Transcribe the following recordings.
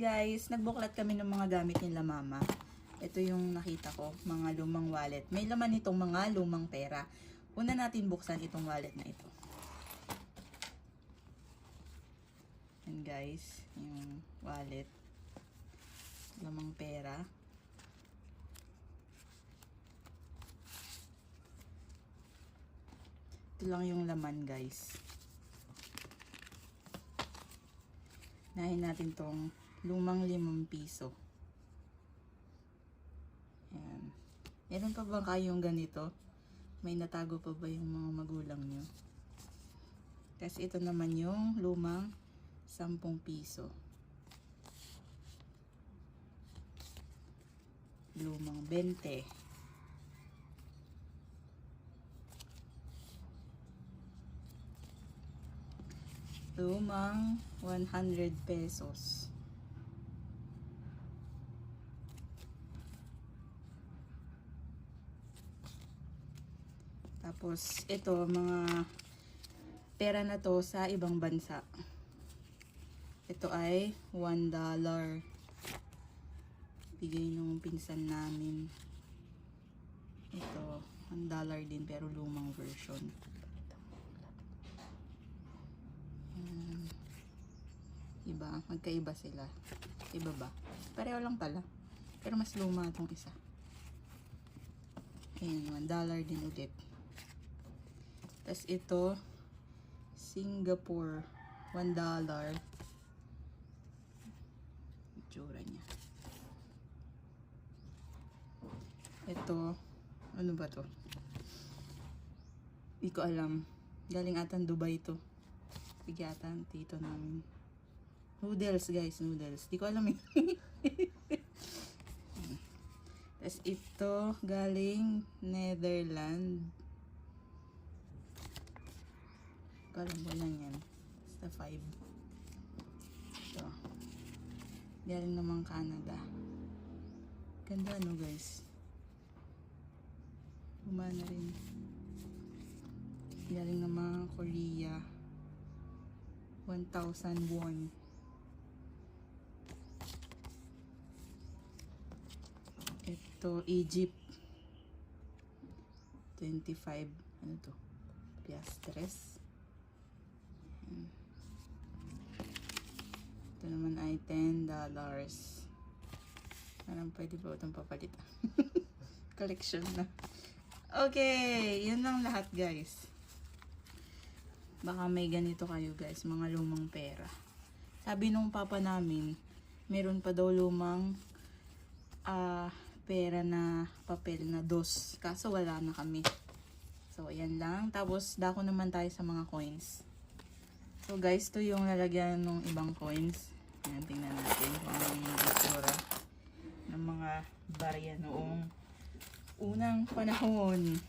guys, nagbuklat kami ng mga gamit nila mama. Ito yung nakita ko, mga lumang wallet. May laman itong mga lumang pera. Una natin buksan itong wallet na ito. And guys, yung wallet. Lumang pera. Ito lang yung laman guys. Nahin natin tong lumang 5 piso. Ayan. Meron pa ba kayong ganito? May natago pa ba yung mga magulang nyo? Tapos ito naman yung lumang 10 piso. Lumang 20. Lumang 100 pesos. Tapos ito mga pera na to sa ibang bansa. Ito ay $1. Bigay nung pinsan namin. Ito $1 din pero lumang version. Iba, magkaiba sila. Iba ba? Pareho lang pala. Pero mas luma itong isa. Ayan, $1 din ulit. Tapos ito, Singapore, $1. Itsura niya. Ito, ano ba to? Hindi ko alam. Galing atan Dubai to. Bigatan, tito namin. Noodles guys, noodles. Di ko alam eh. Tapos ito, galing Netherlands. Alam ko lang yan. Basta 5. Ito. Galing naman Canada. Ganda no guys. Umana rin. Galing naman Korea. 1,000 won. Ito, Egypt. 25. Ano to? Piastres. Ito naman ay $10. Parang pwede ba itong papalitan? Collection na. Okay, yun lang lahat guys. Baka may ganito kayo guys, mga lumang pera. Sabi nung papa namin, meron pa daw lumang pera na papel na dos. Kaso wala na kami. So, ayan lang. Tapos, dako naman tayo sa mga coins. So, guys, to yung lalagyan ng ibang coins. Ayan, tingnan natin kung ano yung itsura ng mga barya noong unang panahon.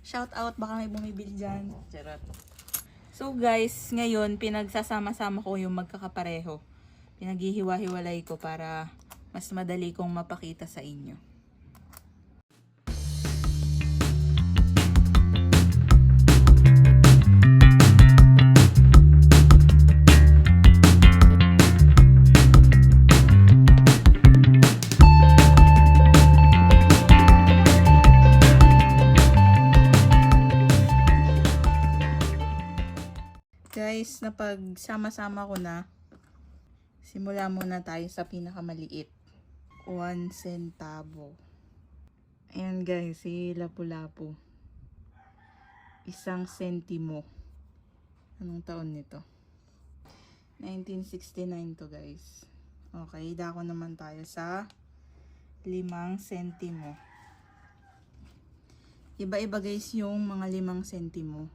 Shout out, baka may bumibili dyan. Charot. So guys, ngayon pinagsasama-sama ko yung magkakapareho. Pinaghihiwa-hiwalay ko para mas madali kong mapakita sa inyo. Guys, napagsama-sama ko na, simula muna tayo sa pinakamaliit. 1 centavo. Ayan guys, si Lapu-Lapu. 1 sentimo. Anong taon nito? 1969 to guys. Okay, dako naman tayo sa 5 sentimo. Iba-iba guys yung mga 5 sentimo.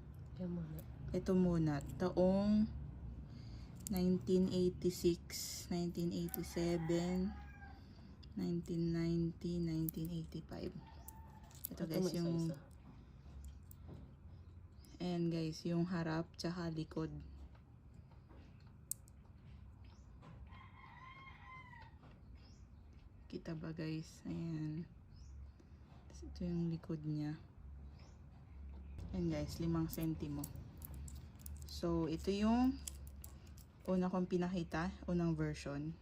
Ito muna, taong 1986, 1987, 1990, 1985. Ito guys yung, ayan guys, yung harap tsaka likod. Kita ba guys? Ayan. Tapos ito yung likod niya. Yan guys, 5 sentimo. So, ito yung una kong pinakita, unang version.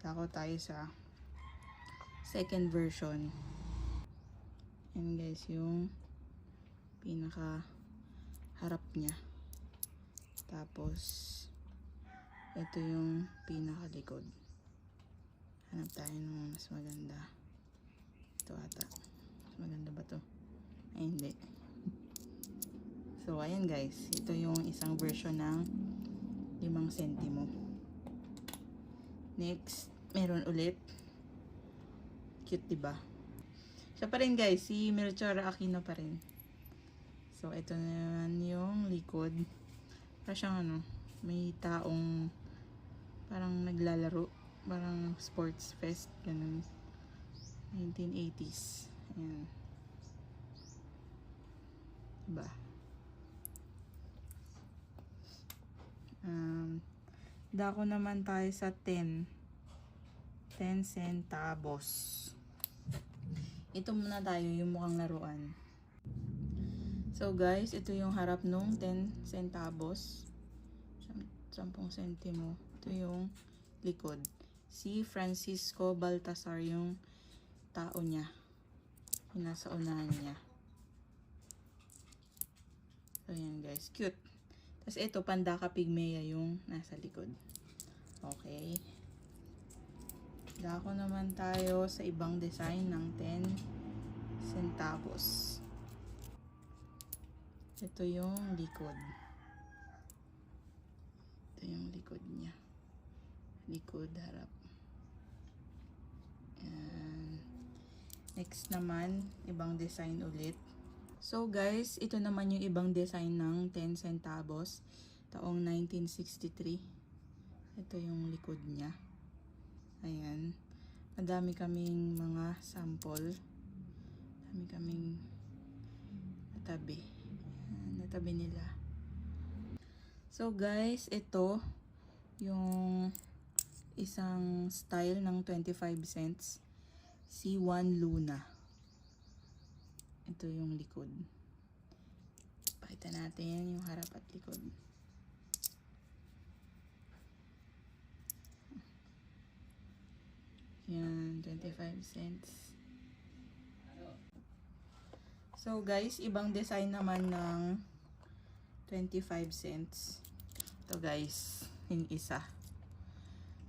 Tako tayo sa second version. Yan guys, yung pinaka harap niya. Tapos, ito yung pinakalikod. Hanap tayo ng mas maganda. Ito ata. Mas maganda ba to? Ay, hindi. So, ayan guys. Ito yung isang version ng 5 sentimo. Next, meron ulit. Cute, diba? Siya pa rin guys. Si Melchor Aquino pa rin. So, ito naman yung likod. Para siyang may taong parang naglalaro. Parang sports fest. Ganun. 1980s. Ayan. Diba? Dako naman tayo sa 10 centavos. Ito muna tayo, yung mukhang laruan. So guys, ito yung harap nung 10 centavos. 10 sentimo. Ito yung likod. Si Francisco Baltasar yung tao niya. Yung nasa unahan niya. So yan guys, cute. Tapos ito, Pandaka Pygmea yung nasa likod. Okay. Dako naman tayo sa ibang design ng 10 centavos. Ito yung likod. Ito yung likod niya. Likod, harap. Yan. Next naman, ibang design ulit. So guys, ito naman yung ibang design ng 10 centavos. Taong 1963. Ito yung likod niya. Ayan. Madami kaming mga sample. Madami kaming natabi. Ayan, natabi nila. So guys, ito yung isang style ng 25 cents. Si Juan Luna. Ito yung likod. Pakita natin yung harap at likod. Yan, 25 cents. So guys, ibang design naman ng 25 cents. Ito guys, yung isa.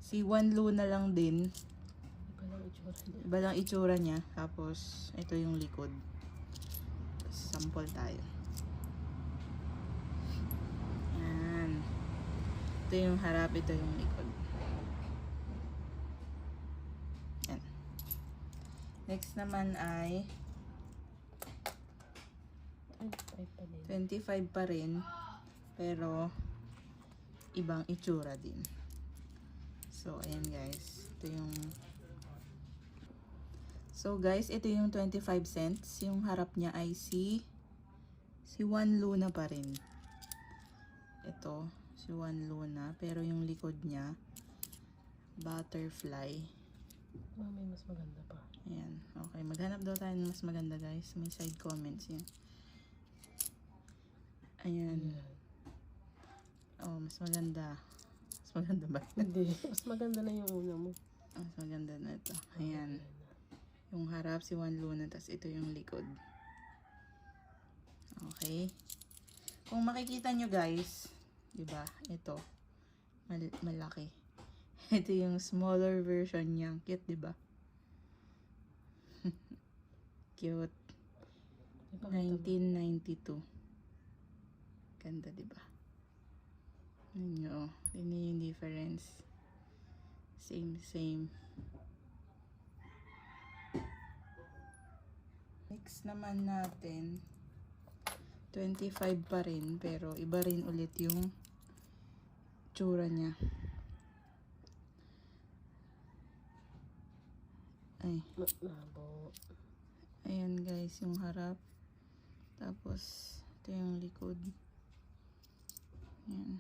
Si Juan Luna lang din. Iba lang itsura niya. Tapos, ito yung likod. Sample tayo. Yan. Ito yung harap, ito yung likod. Yan. Next naman ay 25 pa rin. Pero ibang itsura din. So, ayan guys. Ito yung ito yung 25 cents. Yung harap niya ay si Juan Luna pa rin. Ito, si Juan Luna. Pero yung likod niya, butterfly. May mas maganda pa. Ayan. Okay, maghanap daw tayo ng mas maganda guys. May side comments yan. Ayan. Oh, mas maganda. Mas maganda ba? Hindi. Mas maganda na yung una mo. Mas maganda na ito. Ayan. Yung harap si Juan Luna, tas ito yung likod. Okay. Kung makikita nyo guys, di ba? Ito. Malaki. Ito yung smaller version niya. Cute, di ba? Cute. 1992. Ganda, di ba? Ano, yun yung difference. Same. Next naman natin, 25 pa rin, pero iba rin ulit yung tsura niya. Ay. Labo. Ayan guys, yung harap. Tapos, ito yung likod. Ayan.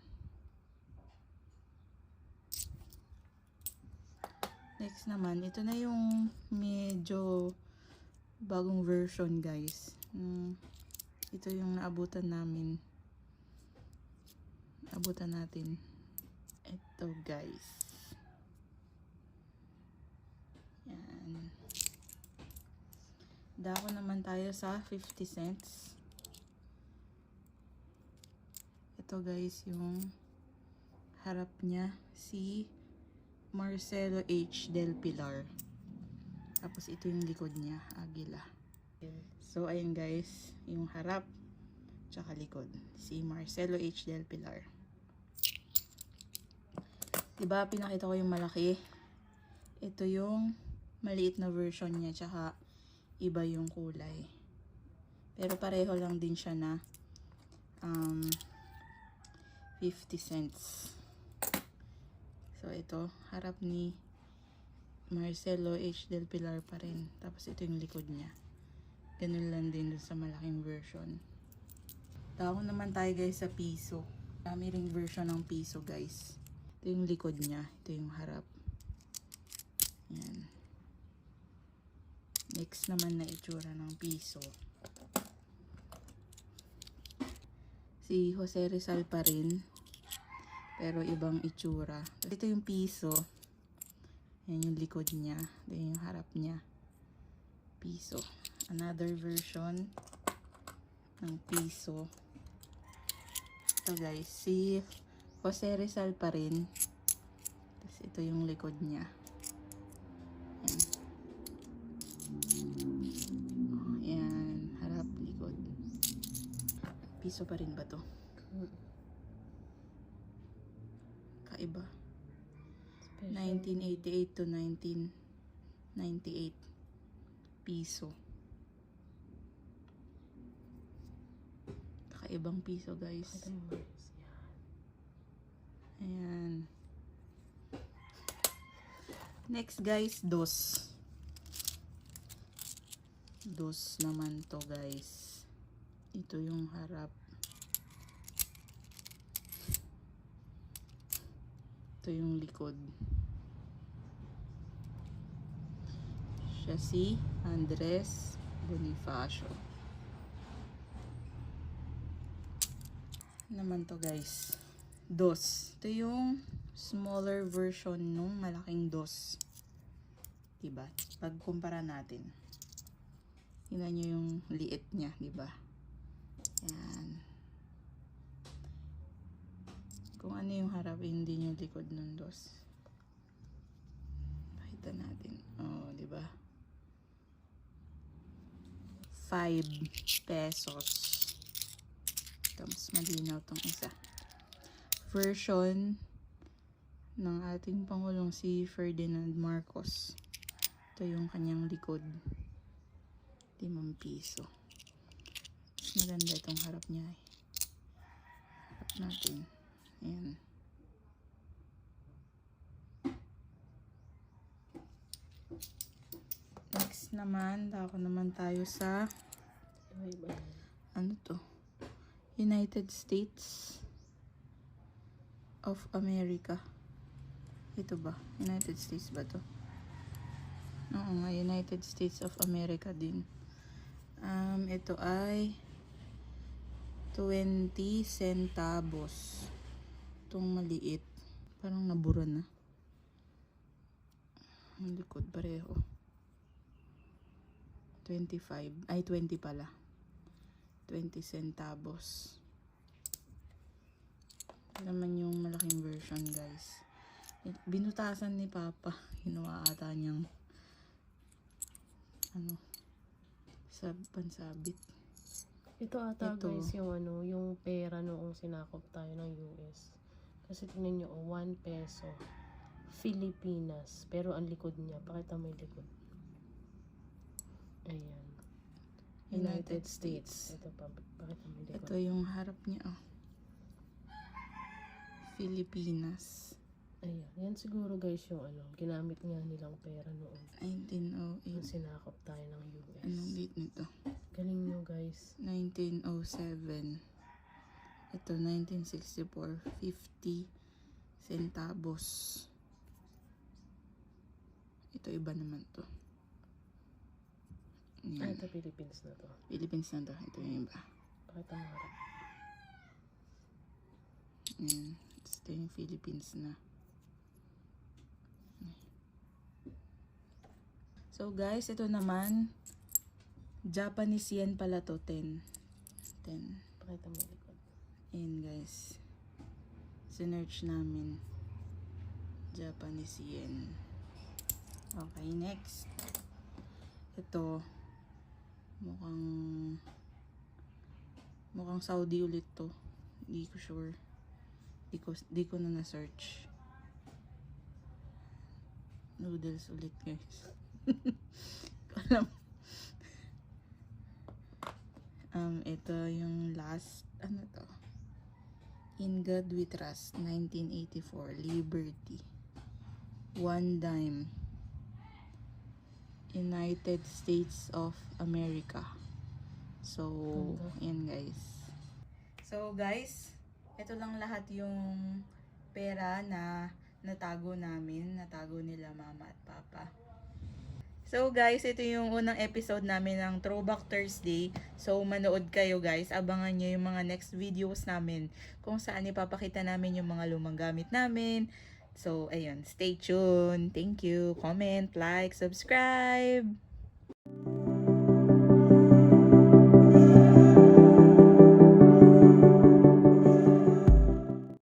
Next naman, ito na yung medyo bagong version guys. Ito yung naabutan namin. Naabutan natin. Ito guys. Yan. Dako naman tayo sa 50 cents. Ito guys yung harap niya. Si Marcelo H. Del Pilar. Tapos ito yung likod niya. Agila. So ayun guys. Yung harap. Tsaka likod. Si Marcelo H. Del Pilar. Diba pinakita ko yung malaki? Ito yung maliit na version niya. Tsaka iba yung kulay. Pero pareho lang din siya na 50 cents. So ito, harap ni Marcelo H. Del Pilar pa rin. Tapos ito yung likod niya. Ganun lang din dun sa malaking version. Dako naman tayo guys sa piso. Dami ring version ng piso guys. Ito yung likod niya. Ito yung harap. Yan. Next naman na itsura ng piso. Si Jose Rizal pa rin. Pero ibang itsura. Ito yung piso. Yan yung likod niya. Ito yung harap niya. Piso. Another version ng piso. Ito guys. Si Jose Rizal pa rin. Tapos ito yung likod niya. Yan. Yan. Harap, likod. Piso pa rin ba to? Kaiba. 1988 to 1998. Piso. Kakaibang piso guys. Ayan. Next guys, dos. Dos naman to guys. Ito yung harap. Ito yung likod. Siya si Andres Bonifacio. Naman to guys. Dos. Ito yung smaller version nung malaking dos. Diba? Pag kumpara natin. Tingnan nyo yung liit niya, diba? Yan. Kung ano yung harap, hindi yung likod ng dos. Pakita natin. Oh, diba? 5 pesos. Ito, mas malinaw tong isa. Version ng ating Pangulong si Ferdinand Marcos. Ito yung kanyang likod. 5 piso. Mas maganda itong harap niya. Harap natin. Ayan. Next naman, dako naman tayo sa ano to? United States of America. Ito ba? United States ba to? Oo nga, United States of America din. Ito ay 20 centavos. Itong maliit. Parang nabura na. Ang likod pareho. 25. Ay, 20 pala. 20 centavos. Naman yung malaking version guys. Binutasan ni Papa. Ginawa ata niyang ano sa pansabit. Ito ata guys yung ano, yung pera noong sinakop tayo ng US. Kasi tingnan nyo, 1 peso. Filipinas. Pero ang likod niya, pakita mo yung likod. Ayan. United States. Ito pa, pakita mo yung likod. Ito yung harap niya. Oh. Filipinas. Ayan. Yan siguro guys yung ano, ginamit nga nilang pera noon. 1908. Nung sinakop tayo ng US. Anong date nito? Galing nyo guys. 1907. Ito, 1964. 50 centavos. Ito, iba naman to. Ah, Yan. ito Philippines na to. Philippines na to. Ito yung iba. Pakita mo harap. Ayan. Ito yung Philippines na. So guys, ito naman, Japanese yen pala to, 10. Pakita mo yung likod. Ayan guys. Sinearch namin. Japanese yen. Okay, next. Ito, mukhang Saudi ulit to. Hindi ko sure. Di ko na na-search. Noodles ulit guys. Alam. Ito yung last, ano to? In God We Trust, 1984, Liberty. 1 dime. United States of America. So, yan guys. So guys, ito lang lahat yung pera na natago namin, natago nila mama at papa. So guys, ito yung unang episode namin ng Throwback Thursday. So manood kayo guys, abangan nyo yung mga next videos namin kung saan ipapakita namin yung mga lumang gamit namin. So ayun, stay tuned. Thank you. Comment, like, subscribe.